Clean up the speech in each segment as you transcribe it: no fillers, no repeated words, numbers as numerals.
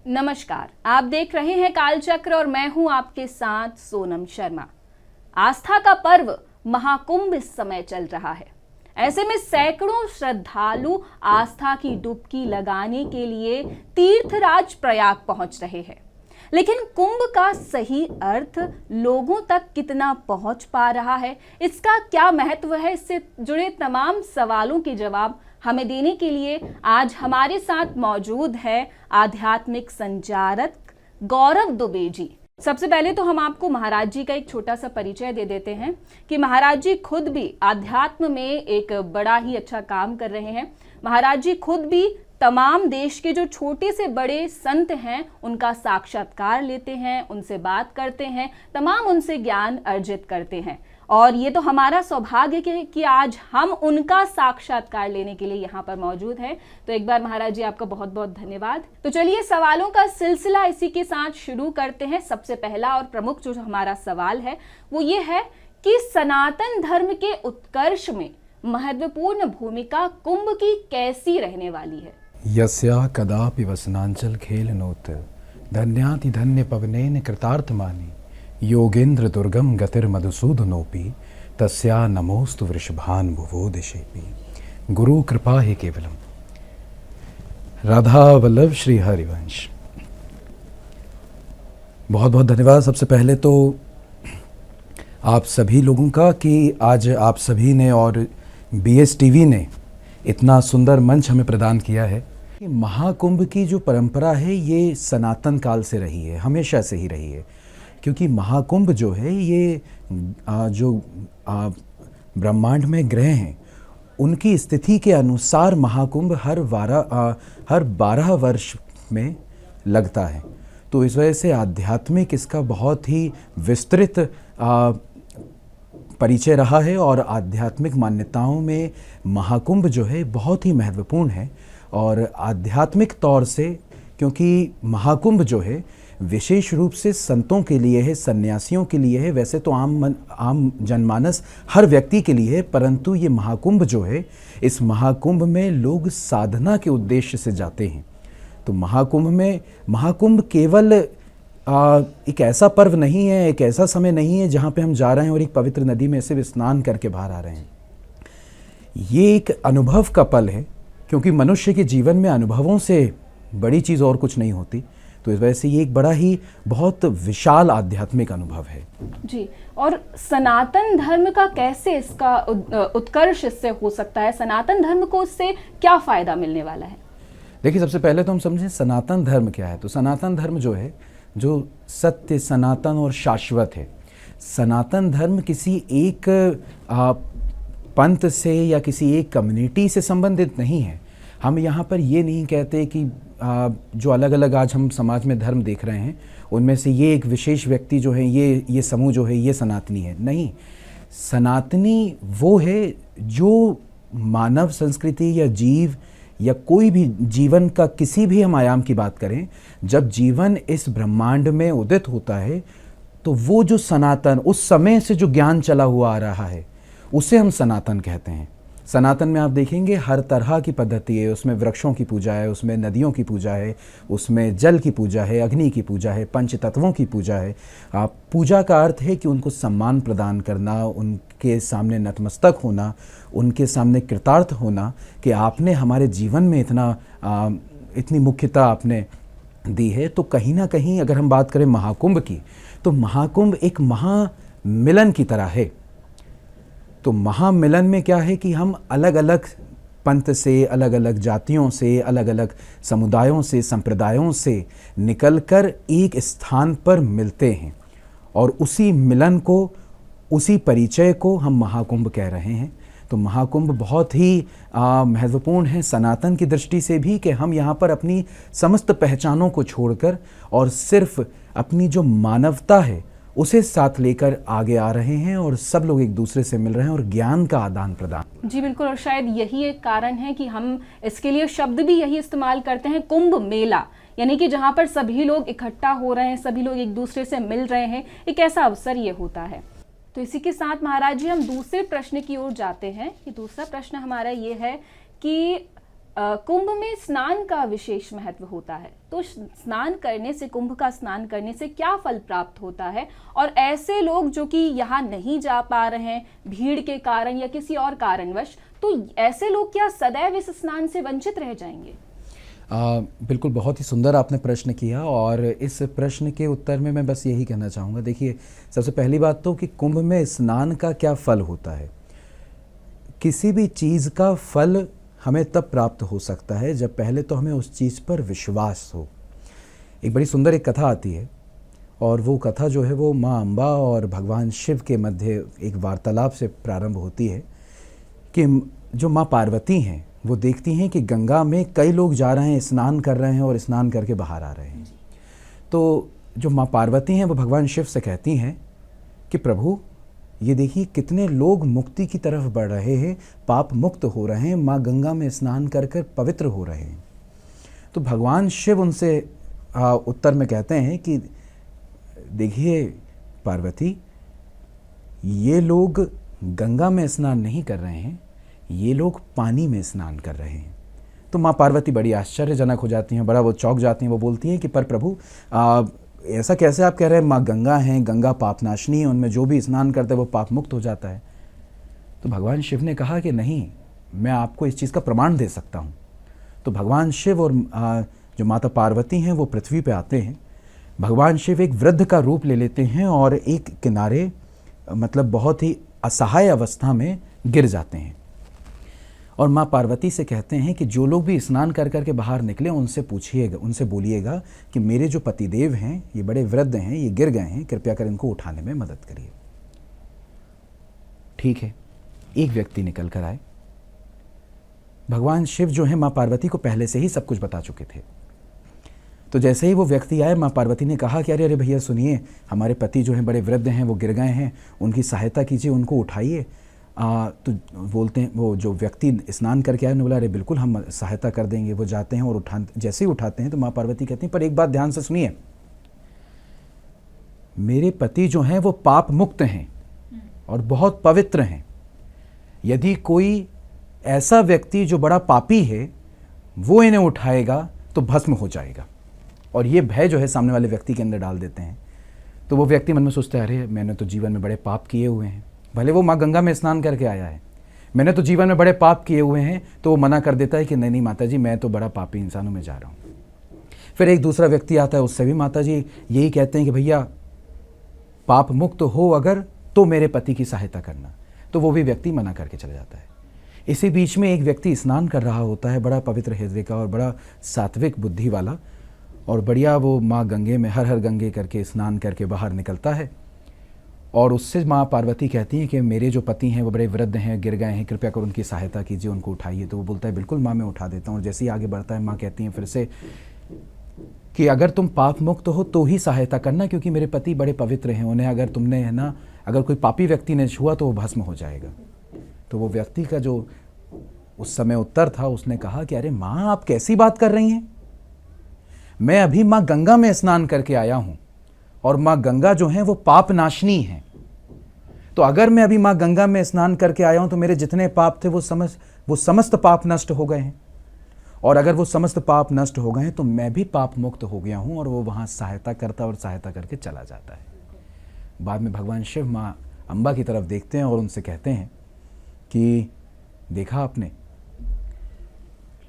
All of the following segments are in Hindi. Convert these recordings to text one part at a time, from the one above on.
नमस्कार, आप देख रहे हैं कालचक्र और मैं हूं आपके साथ सोनम शर्मा। आस्था का पर्व महाकुंभ इस समय चल रहा है। ऐसे में सैकड़ों श्रद्धालु आस्था की डुबकी लगाने के लिए तीर्थराज प्रयाग पहुंच रहे हैं। लेकिन कुंभ का सही अर्थ लोगों तक कितना पहुंच पा रहा है, इसका क्या महत्व है, इससे जुड़े तमाम सवालों के जवाब हमें देने के लिए आज हमारे साथ मौजूद है आध्यात्मिक संचारक गौरव दुबे जी। सबसे पहले तो हम आपको महाराज जी का एक छोटा सा परिचय दे देते हैं कि महाराज जी खुद भी आध्यात्म में एक बड़ा ही अच्छा काम कर रहे हैं। महाराज जी खुद भी तमाम देश के जो छोटे से बड़े संत हैं उनका साक्षात्कार लेते हैं, उनसे बात करते हैं, तमाम उनसे ज्ञान अर्जित करते हैं। और ये तो हमारा सौभाग्य है कि आज हम उनका साक्षात्कार लेने के लिए यहाँ पर मौजूद हैं। तो एक बार महाराज जी आपका बहुत बहुत धन्यवाद। तो चलिए सवालों का सिलसिला इसी के साथ शुरू करते हैं। सबसे पहला और प्रमुख जो हमारा सवाल है वो ये है कि सनातन धर्म के उत्कर्ष में महत्वपूर्ण भूमिका कुंभ की कैसी रहने वाली है? यस्या कदापि वसनांचल खेल नोत धन्याति धन्य पवनेन कृतार्थमानि योगेंद्र दुर्गम गतिर मधुसूदनोपि तस्या नमोस्तु वृषभान भुवो दिशेपि गुरु कृपा ही केवलम। राधा वल्लभ श्री हरिवंश। बहुत बहुत धन्यवाद सबसे पहले तो आप सभी लोगों का कि आज आप सभी ने और BS TV ने इतना सुंदर मंच हमें प्रदान किया है। महाकुंभ की जो परंपरा है ये सनातन काल से रही है, हमेशा से ही रही है। क्योंकि महाकुंभ जो है ये जो ब्रह्मांड में ग्रह हैं उनकी स्थिति के अनुसार महाकुंभ हर 12 वर्ष में लगता है। तो इस वजह से आध्यात्मिक इसका बहुत ही विस्तृत परिचय रहा है और आध्यात्मिक मान्यताओं में महाकुंभ जो है बहुत ही महत्वपूर्ण है। और आध्यात्मिक तौर से क्योंकि महाकुंभ जो है विशेष रूप से संतों के लिए है, सन्यासियों के लिए है, वैसे तो आम जनमानस हर व्यक्ति के लिए है, परंतु ये महाकुंभ जो है इस महाकुंभ में लोग साधना के उद्देश्य से जाते हैं। तो महाकुंभ केवल एक ऐसा पर्व नहीं है, एक ऐसा समय नहीं है जहाँ पे हम जा रहे हैं और एक पवित्र नदी में सिर्फ स्नान करके बाहर आ रहे हैं। ये एक अनुभव का पल है क्योंकि मनुष्य के जीवन में अनुभवों से बड़ी चीज़ और कुछ नहीं होती। तो इस वजह से ये एक बड़ा ही बहुत विशाल आध्यात्मिक अनुभव है जी। और सनातन धर्म का कैसे इसका उत्कर्ष इससे हो सकता है? सनातन धर्म को इससे क्या फायदा मिलने वाला है? देखिए, सबसे पहले तो हम समझें सनातन धर्म क्या है। तो सनातन धर्म जो है जो सत्य, सनातन और शाश्वत है। सनातन धर्म किसी एक पंथ से या किसी एक कम्युनिटी से संबंधित नहीं है। हम यहाँ पर ये नहीं कहते कि जो अलग अलग आज हम समाज में धर्म देख रहे हैं उनमें से ये एक विशेष व्यक्ति जो है ये समूह जो है ये सनातनी है। नहीं, सनातनी वो है जो मानव संस्कृति या जीव या कोई भी जीवन का किसी भी हम आयाम की बात करें, जब जीवन इस ब्रह्मांड में उदित होता है तो वो जो सनातन उस समय से जो ज्ञान चला हुआ आ रहा है उसे हम सनातन कहते हैं। सनातन में आप देखेंगे हर तरह की पद्धति है, उसमें वृक्षों की पूजा है, उसमें नदियों की पूजा है, उसमें जल की पूजा है, अग्नि की पूजा है, पंच तत्वों की पूजा है। पूजा का अर्थ है कि उनको सम्मान प्रदान करना, उनके सामने नतमस्तक होना, उनके सामने कृतार्थ होना कि आपने हमारे जीवन में इतनी मुख्यता आपने दी है। तो कहीं ना कहीं अगर हम बात करें महाकुंभ की तो महाकुंभ एक महामिलन की तरह है। तो महामिलन में क्या है कि हम अलग अलग पंथ से, अलग अलग जातियों से, अलग अलग समुदायों से, संप्रदायों से निकलकर एक स्थान पर मिलते हैं और उसी मिलन को, उसी परिचय को हम महाकुंभ कह रहे हैं। तो महाकुंभ बहुत ही महत्वपूर्ण है सनातन की दृष्टि से भी कि हम यहाँ पर अपनी समस्त पहचानों को छोड़कर और सिर्फ अपनी जो मानवता है उसे साथ लेकर आगे आ रहे हैं और सब लोग एक दूसरे से मिल रहे हैं और ज्ञान का आदान प्रदान। जी बिल्कुल, और शायद यही एक कारण है कि हम इसके लिए शब्द भी यही इस्तेमाल करते हैं, कुंभ मेला, यानी कि जहाँ पर सभी लोग इकट्ठा हो रहे हैं, सभी लोग एक दूसरे से मिल रहे हैं, एक ऐसा अवसर ये होता है। तो इसी के साथ महाराज जी हम दूसरे प्रश्न की ओर जाते हैं कि दूसरा प्रश्न हमारा ये है कि कुंभ में स्नान का विशेष महत्व होता है, तो स्नान करने से, कुंभ का स्नान करने से क्या फल प्राप्त होता है? और ऐसे लोग जो कि यहाँ नहीं जा पा रहे हैं भीड़ के कारण या किसी और कारणवश, तो ऐसे लोग क्या सदैव इस स्नान से वंचित रह जाएंगे? बिल्कुल, बहुत ही सुंदर आपने प्रश्न किया और इस प्रश्न के उत्तर में मैं बस यही कहना चाहूँगा। देखिए, सबसे पहली बात तो कि कुंभ में स्नान का क्या फल होता है। किसी भी चीज़ का फल हमें तब प्राप्त हो सकता है जब पहले तो हमें उस चीज़ पर विश्वास हो। एक बड़ी सुंदर एक कथा आती है और वो कथा जो है वो माँ अम्बा और भगवान शिव के मध्य एक वार्तालाप से प्रारंभ होती है कि जो माँ पार्वती हैं वो देखती हैं कि गंगा में कई लोग जा रहे हैं, स्नान कर रहे हैं और स्नान करके बाहर आ रहे हैं। तो जो माँ पार्वती हैं वो भगवान शिव से कहती हैं कि प्रभु, ये देखिए कितने लोग मुक्ति की तरफ बढ़ रहे हैं, पाप मुक्त हो रहे हैं, माँ गंगा में स्नान कर कर पवित्र हो रहे हैं। तो भगवान शिव उनसे उत्तर में कहते हैं कि देखिए पार्वती, ये लोग गंगा में स्नान नहीं कर रहे हैं, ये लोग पानी में स्नान कर रहे हैं। तो माँ पार्वती बड़ी आश्चर्यजनक हो जाती हैं, बड़ा वो चौंक जाती हैं। वो बोलती हैं कि पर प्रभु, ऐसा कैसे आप कह रहे हैं? माँ गंगा हैं, गंगा पापनाशनी है, उनमें जो भी स्नान करता है वो पाप मुक्त हो जाता है। तो भगवान शिव ने कहा कि नहीं, मैं आपको इस चीज़ का प्रमाण दे सकता हूँ। तो भगवान शिव और जो माता पार्वती हैं वो पृथ्वी पे आते हैं। भगवान शिव एक वृद्ध का रूप ले लेते हैं और एक किनारे, मतलब बहुत ही असहाय अवस्था में गिर जाते हैं और माँ पार्वती से कहते हैं कि जो लोग भी स्नान कर कर के बाहर निकले उनसे पूछिएगा, उनसे बोलिएगा कि मेरे जो पतिदेव हैं ये बड़े वृद्ध हैं, ये गिर गए हैं, कृपया कर इनको उठाने में मदद करिए। ठीक है, एक व्यक्ति निकल कर आए। भगवान शिव जो है माँ पार्वती को पहले से ही सब कुछ बता चुके थे। तो जैसे ही वो व्यक्ति आए, माँ पार्वती ने कहा कि अरे अरे भैया सुनिए, हमारे पति जो हैं बड़े वृद्ध हैं, वो गिर गए हैं, उनकी सहायता कीजिए, उनको उठाइए। तो बोलते हैं, वो जो व्यक्ति स्नान करके आए, उन्होंने बोला अरे बिल्कुल हम सहायता कर देंगे। वो जाते हैं और जैसे ही उठाते हैं तो माँ पार्वती कहती हैं पर एक बात ध्यान से सुनिए, मेरे पति जो हैं वो पाप मुक्त हैं और बहुत पवित्र हैं। यदि कोई ऐसा व्यक्ति जो बड़ा पापी है वो इन्हें उठाएगा तो भस्म हो जाएगा। और ये भय जो है सामने वाले व्यक्ति के अंदर डाल देते हैं। तो वो व्यक्ति मन में सोचता है अरे मैंने तो जीवन में बड़े पाप किए हुए हैं, भले वो माँ गंगा में स्नान करके आया है, मैंने तो जीवन में बड़े पाप किए हुए हैं। तो वो मना कर देता है कि नहीं नहीं माता जी, मैं तो बड़ा पापी इंसानों में जा रहा हूँ। फिर एक दूसरा व्यक्ति आता है, उससे भी माता जी यही कहते हैं कि भैया पाप मुक्त हो अगर तो मेरे पति की सहायता करना। तो वो भी व्यक्ति मना करके चला जाता है। इसी बीच में एक व्यक्ति स्नान कर रहा होता है, बड़ा पवित्र हृदय का और बड़ा सात्विक बुद्धि वाला, और बढ़िया वो माँ गंगे में हर हर गंगे करके स्नान करके बाहर निकलता है। और उससे माँ पार्वती कहती हैं कि मेरे जो पति हैं वो बड़े वृद्ध हैं, गिर गए हैं, कृपया कर उनकी सहायता कीजिए, उनको उठाइए। तो वो बोलता है बिल्कुल माँ, मैं उठा देता हूँ। और जैसे ही आगे बढ़ता है, माँ कहती हैं फिर से कि अगर तुम पाप मुक्त हो तो ही सहायता करना, क्योंकि मेरे पति बड़े पवित्र हैं, उन्हें अगर तुमने है ना, अगर कोई पापी व्यक्ति ने छुआ तो वो भस्म हो जाएगा। तो वो व्यक्ति का जो उस समय उत्तर था, उसने कहा कि अरे माँ, आप कैसी बात कर रही हैं? मैं अभी माँ गंगा में स्नान करके आया हूं और माँ गंगा जो है वो पाप नाशनी है। तो अगर मैं अभी माँ गंगा में स्नान करके आया हूं तो मेरे जितने पाप थे वो समस्त पाप नष्ट हो गए हैं। और अगर वो समस्त पाप नष्ट हो गए हैं तो मैं भी पाप मुक्त हो गया हूं। और वो वहां सहायता करता और सहायता करके चला जाता है। बाद में भगवान शिव माँ अम्बा की तरफ देखते हैं और उनसे कहते हैं कि देखा आपने,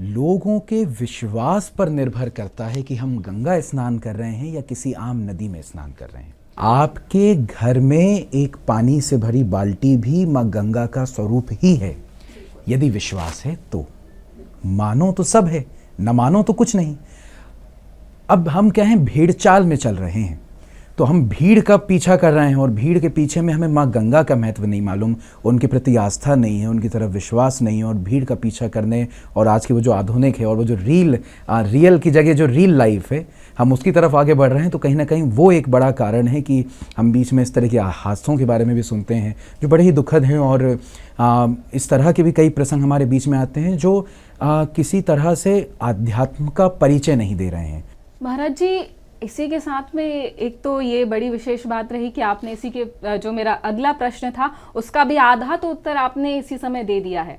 लोगों के विश्वास पर निर्भर करता है कि हम गंगा स्नान कर रहे हैं या किसी आम नदी में स्नान कर रहे हैं। आपके घर में एक पानी से भरी बाल्टी भी माँ गंगा का स्वरूप ही है। यदि विश्वास है तो मानो तो सब है, न मानो तो कुछ नहीं। अब हम क्या हैं, भीड़ चाल में चल रहे हैं, तो हम भीड़ का पीछा कर रहे हैं और भीड़ के पीछे में हमें माँ गंगा का महत्व नहीं मालूम, उनके प्रति आस्था नहीं है, उनकी तरफ विश्वास नहीं है। और भीड़ का पीछा करने और आज की वो जो आधुनिक है और वो जो रियल की जगह जो रियल लाइफ है, हम उसकी तरफ आगे बढ़ रहे हैं। तो कहीं ना कहीं वो एक बड़ा कारण है कि हम बीच में इस तरह के हादसों के बारे में भी सुनते हैं जो बड़े ही दुखद हैं। और इस तरह के भी कई प्रसंग हमारे बीच में आते हैं जो किसी तरह से आध्यात्म का परिचय नहीं दे रहे हैं। महाराज जी, इसी के साथ में एक तो ये बड़ी विशेष बात रही कि आपने इसी के जो मेरा अगला प्रश्न था उसका भी आधा तो उत्तर आपने इसी समय दे दिया है।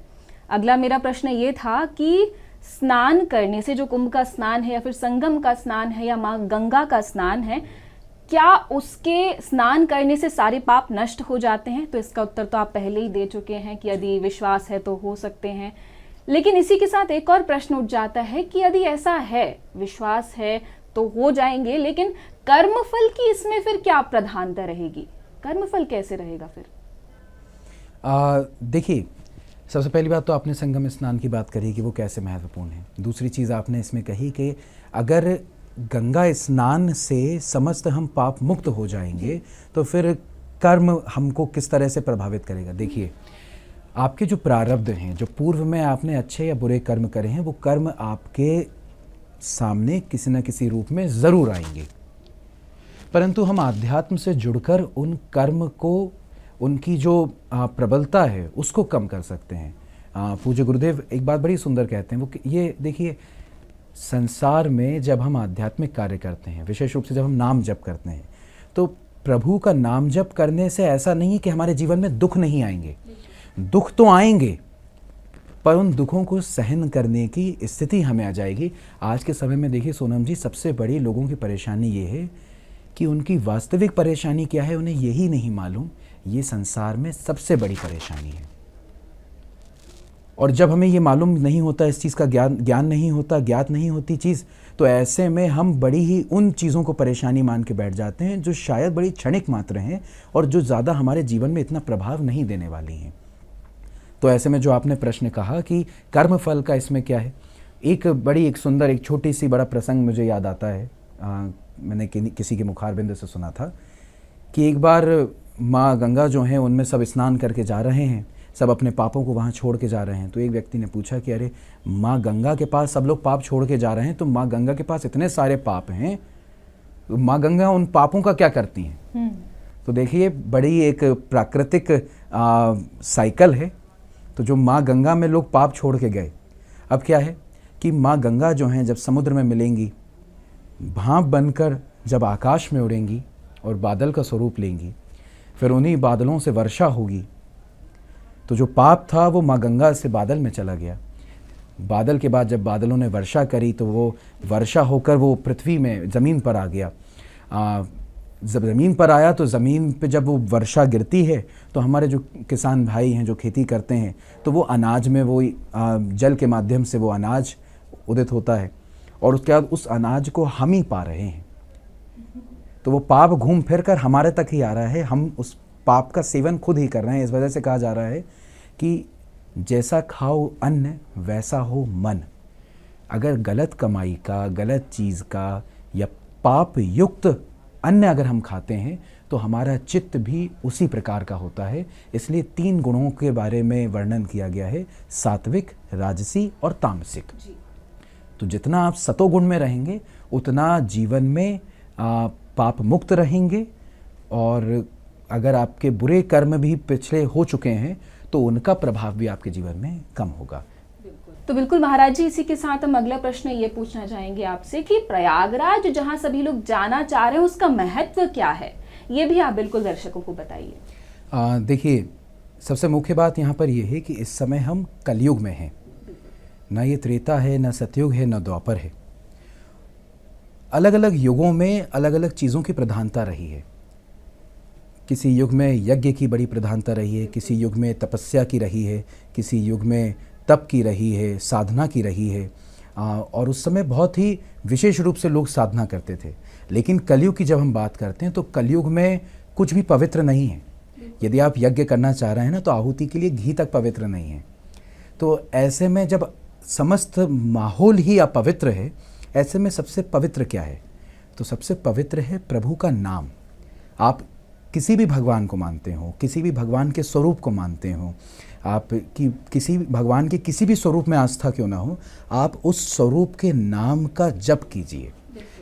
अगला मेरा प्रश्न ये था कि स्नान करने से, जो कुंभ का स्नान है या फिर संगम का स्नान है या माँ गंगा का स्नान है, क्या उसके स्नान करने से सारे पाप नष्ट हो जाते हैं? तो इसका उत्तर तो आप पहले ही दे चुके हैं कि यदि विश्वास है तो हो सकते हैं। लेकिन इसी के साथ एक और प्रश्न उठ जाता है कि यदि ऐसा है, विश्वास है तो हो जाएंगे, लेकिन कर्मफल की इसमें फिर क्या प्रधानता रहेगी? कर्मफल कैसे रहेगा फिर? देखिए, सबसे पहली बात तो आपने संगम स्नान की बात करी कि वो कैसे महत्वपूर्ण है। दूसरी चीज़ आपने इसमें कही कि अगर गंगा स्नान से समस्त हम पाप मुक्त हो जाएंगे तो फिर कर्म हमको किस तरह से प्रभावित करेगा। देखिए, आपके जो प्रारब्ध हैं, जो पूर्व में आपने अच्छे या बुरे कर्म करे हैं, वो कर्म आपके सामने किसी न किसी रूप में ज़रूर आएंगे, परंतु हम आध्यात्म से जुड़कर उन कर्म को, उनकी जो प्रबलता है उसको कम कर सकते हैं। पूज्य गुरुदेव एक बात बड़ी सुंदर कहते हैं, वो ये देखिए, संसार में जब हम आध्यात्मिक कार्य करते हैं, विशेष रूप से जब हम नाम जप करते हैं, तो प्रभु का नाम जप करने से ऐसा नहीं है कि हमारे जीवन में दुख नहीं आएंगे। दुख तो आएंगे, पर उन दुखों को सहन करने की स्थिति हमें आ जाएगी। आज के समय में देखिए सोनम जी, सबसे बड़ी लोगों की परेशानी ये है कि उनकी वास्तविक परेशानी क्या है उन्हें यही नहीं मालूम। ये संसार में सबसे बड़ी परेशानी है, और जब हमें ये मालूम नहीं होता, इस चीज़ का ज्ञान नहीं होता, ज्ञात नहीं होती चीज़, तो ऐसे में हम बड़ी ही उन चीज़ों को परेशानी मान के बैठ जाते हैं जो शायद बड़ी क्षणिक मात्र हैं और जो ज़्यादा हमारे जीवन में इतना प्रभाव नहीं देने वाली हैं। तो ऐसे में जो आपने प्रश्न कहा कि कर्मफल का इसमें क्या है, एक सुंदर, एक छोटी सी बड़ा प्रसंग मुझे याद आता है। मैंने किसी के मुखारबिंद से सुना था कि एक बार माँ गंगा जो हैं उनमें सब स्नान करके जा रहे हैं, सब अपने पापों को वहाँ छोड़ के जा रहे हैं। तो एक व्यक्ति ने पूछा कि अरे, माँ गंगा के पास सब लोग पाप छोड़ के जा रहे हैं, तो माँ गंगा के पास इतने सारे पाप हैं, तो माँ गंगा उन पापों का क्या करती हैं? तो देखिए, बड़ी एक प्राकृतिक साइकिल है। तो जो माँ गंगा में लोग पाप छोड़ के गए, अब क्या है कि माँ गंगा जो हैं जब समुद्र में मिलेंगी, भाप बनकर जब आकाश में उड़ेंगी और बादल का स्वरूप लेंगी, फिर उन्हीं बादलों से वर्षा होगी। तो जो पाप था वो माँ गंगा से बादल में चला गया। बादल के बाद जब बादलों ने वर्षा करी तो वो वर्षा होकर वो पृथ्वी में, ज़मीन पर आ गया। जब ज़मीन पर आया तो ज़मीन पे जब वो वर्षा गिरती है तो हमारे जो किसान भाई हैं, जो खेती करते हैं, तो वो अनाज में वो जल के माध्यम से वो अनाज उदित होता है, और उसके बाद उस अनाज को हम ही पा रहे हैं। तो वो पाप घूम फिर कर हमारे तक ही आ रहा है, हम उस पाप का सेवन खुद ही कर रहे हैं। इस वजह से कहा जा रहा है कि जैसा खाओ अन्न वैसा हो मन। अगर गलत कमाई का, गलत चीज़ का या पाप युक्त अन्न अगर हम खाते हैं तो हमारा चित्त भी उसी प्रकार का होता है। इसलिए 3 गुणों के बारे में वर्णन किया गया है, सात्विक, राजसी और तामसिक। तो जितना आप सतोगुण में रहेंगे उतना जीवन में पाप मुक्त रहेंगे, और अगर आपके बुरे कर्म भी पिछले हो चुके हैं तो उनका प्रभाव भी आपके जीवन में कम होगा। तो बिल्कुल महाराज जी, इसी के साथ हम अगला प्रश्न ये पूछना चाहेंगे आपसे कि प्रयागराज जहां सभी लोग जाना चाह रहे हैं, उसका महत्व क्या है, ये भी आप बिल्कुल दर्शकों को बताइए। देखिए, सबसे मुख्य बात यहाँ पर यह है कि इस समय हम कलयुग में हैं, ना ये त्रेता है, ना सतयुग है, ना द्वापर है। अलग अलग युगों में अलग अलग चीज़ों की प्रधानता रही है। किसी युग में यज्ञ की बड़ी प्रधानता रही है, किसी युग में तपस्या की रही है, किसी युग में तप की रही है, साधना की रही है, और उस समय बहुत ही विशेष रूप से लोग साधना करते थे। लेकिन कलयुग की जब हम बात करते हैं तो कलयुग में कुछ भी पवित्र नहीं है। यदि आप यज्ञ करना चाह रहे हैं ना, तो आहुति के लिए घी तक पवित्र नहीं है। तो ऐसे में जब समस्त माहौल ही अपवित्र है, ऐसे में सबसे पवित्र क्या है? तो सबसे पवित्र है प्रभु का नाम। आप किसी भी भगवान को मानते हो, किसी भी भगवान के स्वरूप को मानते हो, आप किसी भगवान के किसी भी स्वरूप में आस्था क्यों ना हो, आप उस स्वरूप के नाम का जप कीजिए,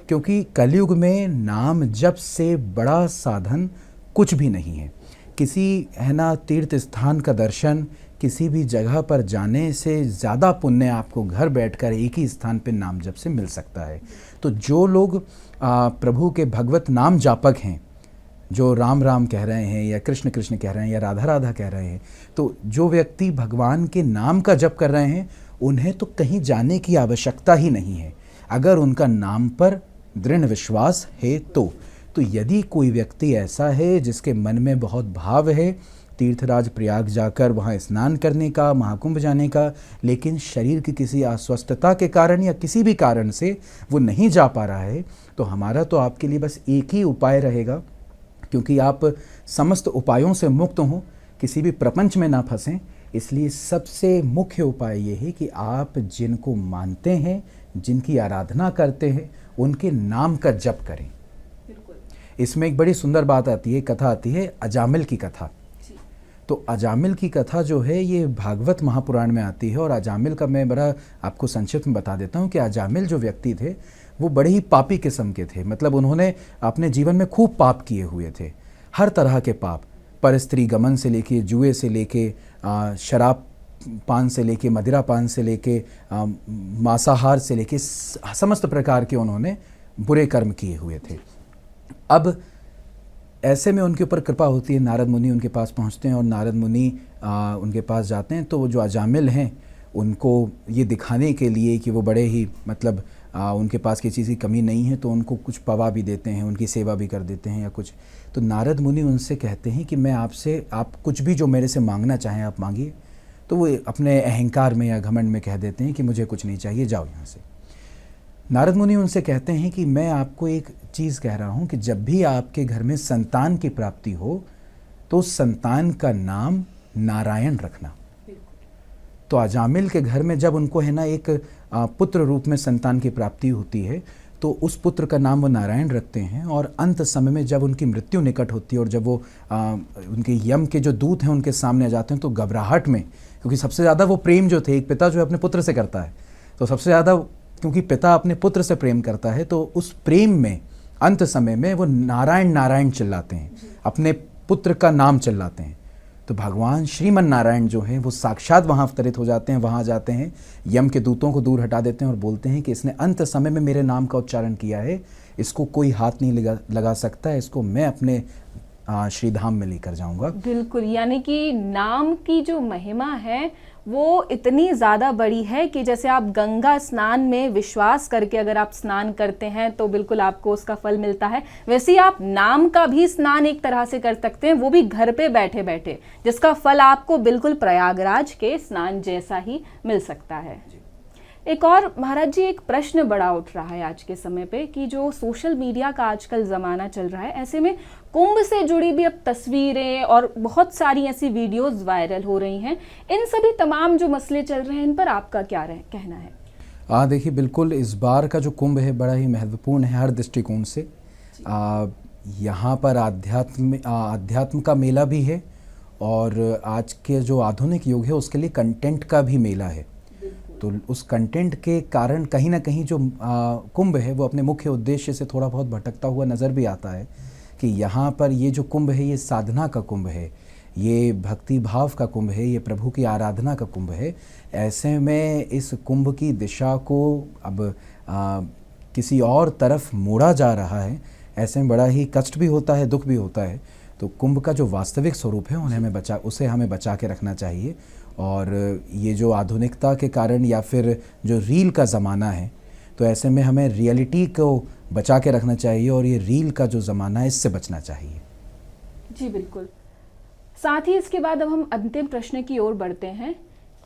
क्योंकि कलयुग में नाम जप से बड़ा साधन कुछ भी नहीं है। किसी तीर्थ स्थान का दर्शन, किसी भी जगह पर जाने से ज़्यादा पुण्य आपको घर बैठकर एक ही स्थान पर नाम जप से मिल सकता है। तो जो लोग प्रभु के भगवत नाम जापक हैं, जो राम राम कह रहे हैं या कृष्ण कृष्ण कह रहे हैं या राधा राधा कह रहे हैं, तो जो व्यक्ति भगवान के नाम का जप कर रहे हैं उन्हें तो कहीं जाने की आवश्यकता ही नहीं है, अगर उनका नाम पर दृढ़ विश्वास है तो यदि कोई व्यक्ति ऐसा है जिसके मन में बहुत भाव है तीर्थराज प्रयाग जाकर वहाँ स्नान करने का, महाकुंभ जाने का, लेकिन शरीर की किसी अस्वस्थता के कारण या किसी भी कारण से वो नहीं जा पा रहा है, तो हमारा तो आपके लिए बस एक ही उपाय रहेगा, क्योंकि आप समस्त उपायों से मुक्त हों, किसी भी प्रपंच में ना फंसें। इसलिए सबसे मुख्य उपाय ये है कि आप जिनको मानते हैं, जिनकी आराधना करते हैं, उनके नाम का जप करें। इसमें एक बड़ी सुंदर बात आती है, कथा आती है अजामिल की कथा। तो अजामिल की कथा जो है ये भागवत महापुराण में आती है, और अजामिल का मैं बड़ा आपको संक्षिप्त में बता देता हूँ कि अजामिल जो व्यक्ति थे वो बड़े ही पापी किस्म के थे। मतलब उन्होंने अपने जीवन में खूब पाप किए हुए थे, हर तरह के पाप, पर स्त्री गमन से लेके, जुए से लेके, शराब पान से लेके, मदिरा पान से लेके, मांसाहार से लेके, समस्त प्रकार के उन्होंने बुरे कर्म किए हुए थे। अब ऐसे में उनके ऊपर कृपा होती है, नारद मुनि उनके पास पहुंचते हैं और नारद मुनि उनके पास जाते हैं। तो वो जो अजामिल हैं उनको ये दिखाने के लिए कि वो बड़े ही मतलब उनके पास किसी चीज़ की कमी नहीं है, तो उनको कुछ पवा भी देते हैं, उनकी सेवा भी कर देते हैं या कुछ। तो नारद मुनि उनसे कहते हैं कि मैं आपसे, आप कुछ भी जो मेरे से मांगना चाहें आप मांगिए। तो वो अपने अहंकार में या घमंड में कह देते हैं कि मुझे कुछ नहीं चाहिए, जाओ यहाँ से। नारद मुनि उनसे कहते हैं कि मैं आपको एक चीज़ कह रहा हूँ कि जब भी आपके घर में संतान की प्राप्ति हो तो संतान का नाम नारायण रखना। तो अजामिल के घर में जब उनको है ना एक पुत्र रूप में संतान की प्राप्ति होती है, तो उस पुत्र का नाम वो नारायण रखते हैं। और अंत समय में जब उनकी मृत्यु निकट होती है और जब वो उनके यम के जो दूत हैं उनके सामने आ जाते हैं, तो घबराहट में, क्योंकि सबसे ज़्यादा वो प्रेम जो थे, एक पिता जो है अपने पुत्र से करता है, तो सबसे ज़्यादा क्योंकि पिता अपने पुत्र से प्रेम करता है, तो उस प्रेम में अंत समय में वो नारायण नारायण चिल्लाते हैं, अपने पुत्र का नाम चिल्लाते हैं। तो भगवान श्रीमन नारायण जो हैं वो साक्षात वहाँ अवतरित हो जाते हैं, वहाँ जाते हैं, यम के दूतों को दूर हटा देते हैं और बोलते हैं कि इसने अंत समय में मेरे नाम का उच्चारण किया है, इसको कोई हाथ नहीं लगा सकता है, इसको मैं अपने श्रीधाम में लेकर जाऊंगा। बिल्कुल, यानी कि नाम की जो महिमा है वो इतनी ज़्यादा बड़ी है कि जैसे आप गंगा स्नान में विश्वास करके अगर आप स्नान करते हैं तो बिल्कुल आपको उसका फल मिलता है, वैसे ही आप नाम का भी स्नान एक तरह से कर सकते हैं, वो भी घर पे बैठे बैठे, जिसका फल आपको बिल्कुल प्रयागराज के स्नान जैसा ही मिल सकता है। एक और महाराज जी, एक प्रश्न बड़ा उठ रहा है आज के समय पे कि जो सोशल मीडिया का आजकल ज़माना चल रहा है, ऐसे में कुंभ से जुड़ी भी अब तस्वीरें और बहुत सारी ऐसी वीडियोस वायरल हो रही हैं। इन सभी तमाम जो मसले चल रहे हैं, इन पर आपका क्या कहना है? देखिए, बिल्कुल इस बार का जो कुंभ है बड़ा ही महत्वपूर्ण है हर दृष्टिकोण से। यहाँ पर आध्यात्म का मेला भी है, और आज के जो आधुनिक युग है उसके लिए कंटेंट का भी मेला है। तो उस कंटेंट के कारण कहीं ना कहीं जो कुंभ है वो अपने मुख्य उद्देश्य से थोड़ा बहुत भटकता हुआ नज़र भी आता है कि यहाँ पर ये जो कुंभ है ये साधना का कुंभ है, ये भक्ति भाव का कुंभ है, ये प्रभु की आराधना का कुंभ है। ऐसे में इस कुंभ की दिशा को अब किसी और तरफ मोड़ा जा रहा है। ऐसे में बड़ा ही कष्ट भी होता है, दुख भी होता है। तो कुंभ का जो वास्तविक स्वरूप है उसे हमें बचा के रखना चाहिए। और ये जो आधुनिकता के कारण या फिर जो रील का ज़माना है, तो ऐसे में हमें रियलिटी को बचा के रखना चाहिए, और ये रील का जो ज़माना है इससे बचना चाहिए। जी बिल्कुल। साथ ही इसके बाद अब हम अंतिम प्रश्न की ओर बढ़ते हैं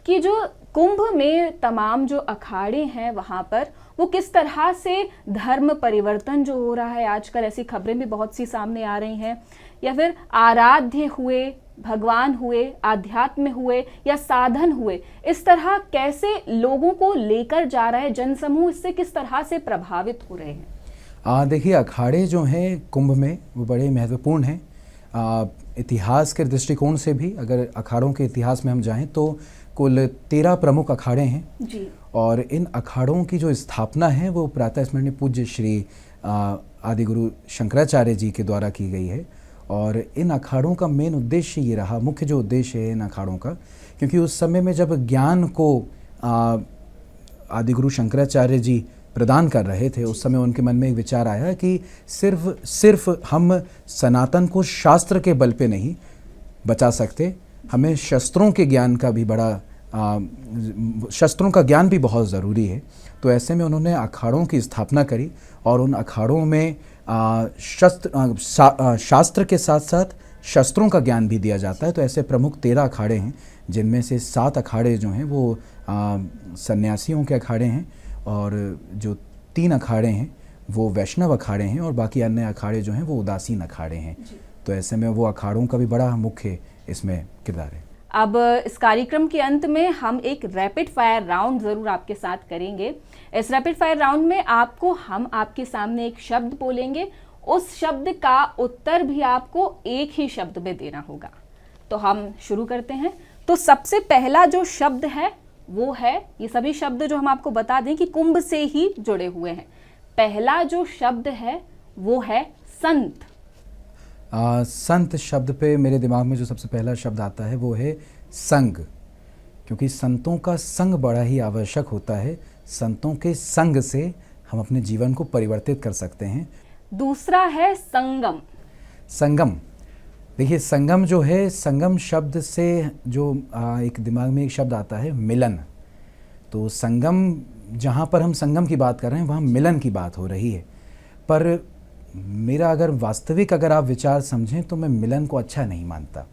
कि जो कुंभ में तमाम जो अखाड़े हैं वहाँ पर वो किस तरह से धर्म परिवर्तन जो हो रहा है, आजकल ऐसी खबरें भी बहुत सी सामने आ रही हैं, या फिर आराध्य हुए, भगवान हुए, आध्यात्म हुए या साधन हुए, इस तरह कैसे लोगों को लेकर जा रहा है जनसमूह, इससे किस तरह से प्रभावित हो रहे हैं? देखिए, अखाड़े जो हैं कुंभ में वो बड़े महत्वपूर्ण हैं। इतिहास के दृष्टिकोण से भी अगर अखाड़ों के इतिहास में हम जाएं तो कुल 13 प्रमुख अखाड़े हैं जी। और इन अखाड़ों की जो स्थापना है वो प्रातः स्मरणीय पूज्य श्री आदि गुरु शंकराचार्य जी के द्वारा की गई है। और इन अखाड़ों का मेन उद्देश्य ये रहा, मुख्य जो उद्देश्य है इन अखाड़ों का, क्योंकि उस समय में जब ज्ञान को आदि गुरु शंकराचार्य जी प्रदान कर रहे थे, उस समय उनके मन में एक विचार आया कि सिर्फ हम सनातन को शास्त्र के बल पे नहीं बचा सकते, हमें शस्त्रों के ज्ञान का भी बड़ा शस्त्रों का ज्ञान भी बहुत ज़रूरी है। तो ऐसे में उन्होंने अखाड़ों की स्थापना करी और उन अखाड़ों में शास्त्र के साथ साथ शस्त्रों का ज्ञान भी दिया जाता है। तो ऐसे प्रमुख 13 अखाड़े हैं, जिनमें से 7 अखाड़े जो हैं वो सन्यासियों के अखाड़े हैं, और जो 3 अखाड़े हैं वो वैष्णव अखाड़े हैं, और बाकी अन्य अखाड़े जो हैं वो उदासीन अखाड़े हैं। तो ऐसे में वो अखाड़ों का भी बड़ा मुख्य इसमें किरदार है। अब इस कार्यक्रम के अंत में हम एक रैपिड फायर राउंड ज़रूर आपके साथ करेंगे। इस रैपिड फायर राउंड में हम आपके सामने एक शब्द बोलेंगे, उस शब्द का उत्तर भी आपको एक ही शब्द में देना होगा। तो हम शुरू करते हैं। तो सबसे पहला जो शब्द है वो है, ये सभी शब्द जो हम आपको बता दें कि कुंभ से ही जुड़े हुए हैं। पहला जो शब्द है वो है संत। संत शब्द पे मेरे दिमाग में जो सबसे पहला शब्द आता है वो है संग, क्योंकि संतों का संग बड़ा ही आवश्यक होता है। संतों के संग से हम अपने जीवन को परिवर्तित कर सकते हैं। दूसरा है संगम। संगम, देखिए संगम जो है, संगम शब्द से जो एक दिमाग में एक शब्द आता है मिलन। तो संगम, जहाँ पर हम संगम की बात कर रहे हैं वहाँ मिलन की बात हो रही है। पर मेरा अगर आप विचार समझें तो मैं मिलन को अच्छा नहीं मानता।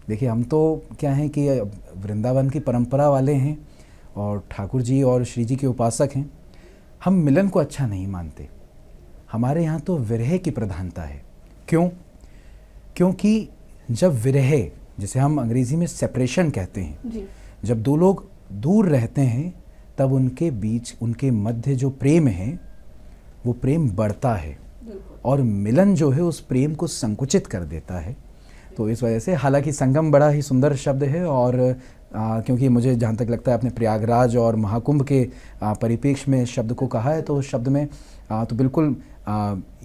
देखिए हम तो क्या है कि वृंदावन की परंपरा वाले हैं और ठाकुर जी और श्री जी के उपासक हैं। हम मिलन को अच्छा नहीं मानते। हमारे यहाँ तो विरह की प्रधानता है। क्यों? क्योंकि जब विरह, जिसे हम अंग्रेजी में सेपरेशन कहते हैं जी। जब 2 लोग दूर रहते हैं तब उनके बीच, उनके मध्य जो प्रेम है वो प्रेम बढ़ता है, और मिलन जो है उस प्रेम को संकुचित कर देता है। तो इस वजह से, हालांकि संगम बड़ा ही सुंदर शब्द है, और क्योंकि मुझे जहाँ तक लगता है अपने प्रयागराज और महाकुंभ के परिप्रेक्ष्य में शब्द को कहा है, तो उस शब्द में तो बिल्कुल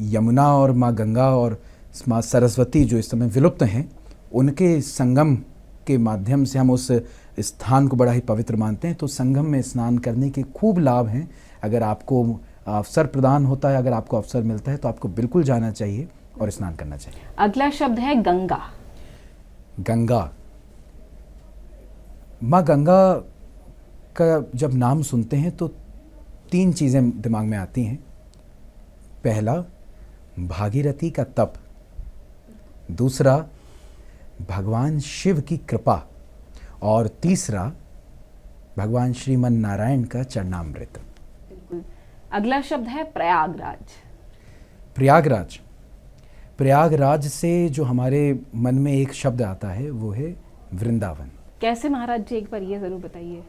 यमुना और माँ गंगा और माँ सरस्वती जो इस समय विलुप्त हैं, उनके संगम के माध्यम से हम उस स्थान को बड़ा ही पवित्र मानते हैं। तो संगम में स्नान करने के खूब लाभ हैं। अगर आपको अवसर प्रदान होता है, अगर आपको अवसर मिलता है तो आपको बिल्कुल जाना चाहिए और स्नान करना चाहिए। अगला शब्द है गंगा। गंगा, माँ गंगा का जब नाम सुनते हैं तो 3 चीज़ें दिमाग में आती हैं। पहला, भागीरथी का तप। दूसरा, भगवान शिव की कृपा। और तीसरा, भगवान श्रीमन नारायण का चरणामृत। अगला शब्द है प्रयागराज। प्रयागराज, प्रयागराज से जो हमारे मन में एक शब्द आता है वो है वृंदावन। कैसे महाराज जी, एक बार ये जरूर बताइए।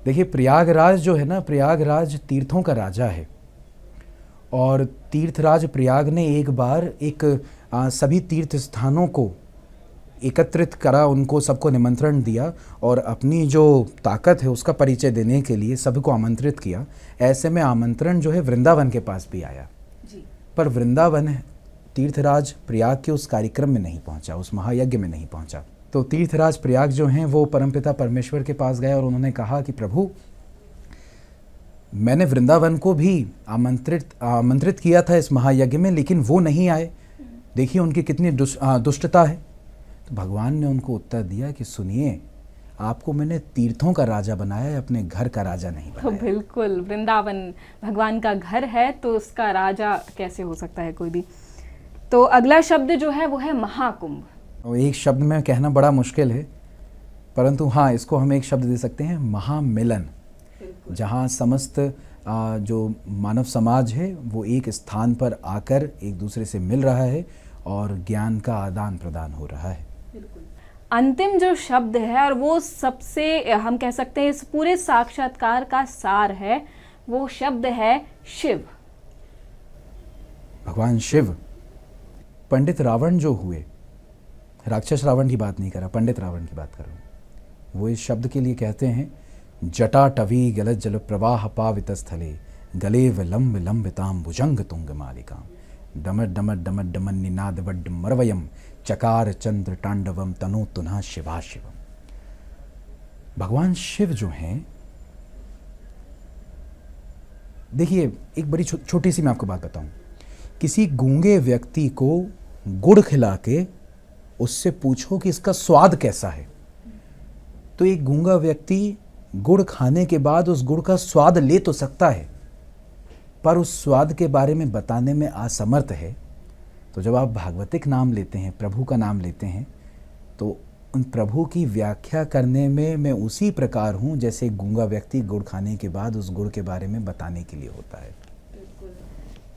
देखिए प्रयागराज जो है ना, प्रयागराज तीर्थों का राजा है, और तीर्थराज प्रयाग ने एक बार सभी तीर्थ स्थानों को एकत्रित करा, उनको सबको निमंत्रण दिया और अपनी जो ताकत है उसका परिचय देने के लिए सबको आमंत्रित किया। ऐसे में आमंत्रण जो है वृंदावन के पास भी आया जी। पर वृंदावन तीर्थराज प्रयाग के उस कार्यक्रम में नहीं पहुंचा, उस महायज्ञ में नहीं पहुंचा। तो तीर्थराज प्रयाग जो हैं वो परमपिता परमेश्वर के पास गए और उन्होंने कहा कि प्रभु, मैंने वृंदावन को भी आमंत्रित किया था इस महायज्ञ में, लेकिन वो नहीं आए। देखिए उनकी कितनी दुष्टता है। तो भगवान ने उनको उत्तर दिया कि सुनिए, आपको मैंने तीर्थों का राजा बनाया है, अपने घर का राजा नहीं बनाया। तो बिल्कुल, वृंदावन भगवान का घर है तो उसका राजा कैसे हो सकता है कोई भी। तो अगला शब्द जो है वो है महाकुंभ। एक शब्द में कहना बड़ा मुश्किल है, परंतु हाँ, इसको हम एक शब्द दे सकते हैं, महामिलन। जहाँ समस्त जो मानव समाज है वो एक स्थान पर आकर एक दूसरे से मिल रहा है और ज्ञान का आदान प्रदान हो रहा है। अंतिम जो शब्द है और वो सबसे हम कह सकते हैं इस पूरे साक्षात्कार का सार है, वो शब्द है शिव। भगवान शिव। पंडित रावण जो हुए, राक्षस रावण की बात नहीं कर रहा, पंडित रावण की बात कर रहा हूँ। वो इस शब्द के लिए कहते हैं, जटा टवी गलत जल प्रवाह पावित स्थले गले विलंब लंबिताम भुजंग तुंग मालिकाम डमर डमर डमर डमन निनाद वड्ड मरवयम चकार चंद्र तांडवम तनु तुना शिवा शिवम। भगवान शिव जो हैं, देखिए एक बड़ी छोटी सी मैं आपको बात बताऊं। किसी गूंगे व्यक्ति को गुड़ खिला के उससे पूछो कि इसका स्वाद कैसा है, तो एक गूंगा व्यक्ति गुड़ खाने के बाद उस गुड़ का स्वाद ले तो सकता है, पर उस स्वाद के बारे में बताने में असमर्थ है। तो जब आप भागवतिक नाम लेते हैं, प्रभु का नाम लेते हैं, तो उन प्रभु की व्याख्या करने में मैं उसी प्रकार हूँ जैसे गूंगा व्यक्ति गुड़ खाने के बाद उस गुड़ के बारे में बताने के लिए होता है।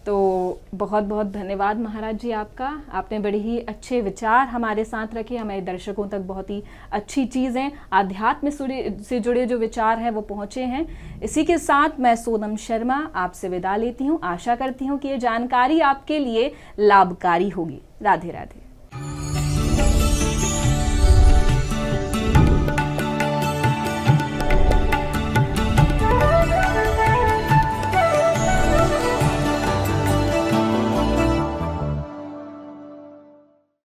तो बहुत बहुत धन्यवाद महाराज जी आपका। आपने बड़े ही अच्छे विचार हमारे साथ रखे, हमारे दर्शकों तक बहुत ही अच्छी चीज़ें, आध्यात्म से जुड़े जो विचार हैं वो पहुँचे हैं। इसी के साथ मैं सोनम शर्मा आपसे विदा लेती हूँ। आशा करती हूँ कि ये जानकारी आपके लिए लाभकारी होगी। राधे राधे।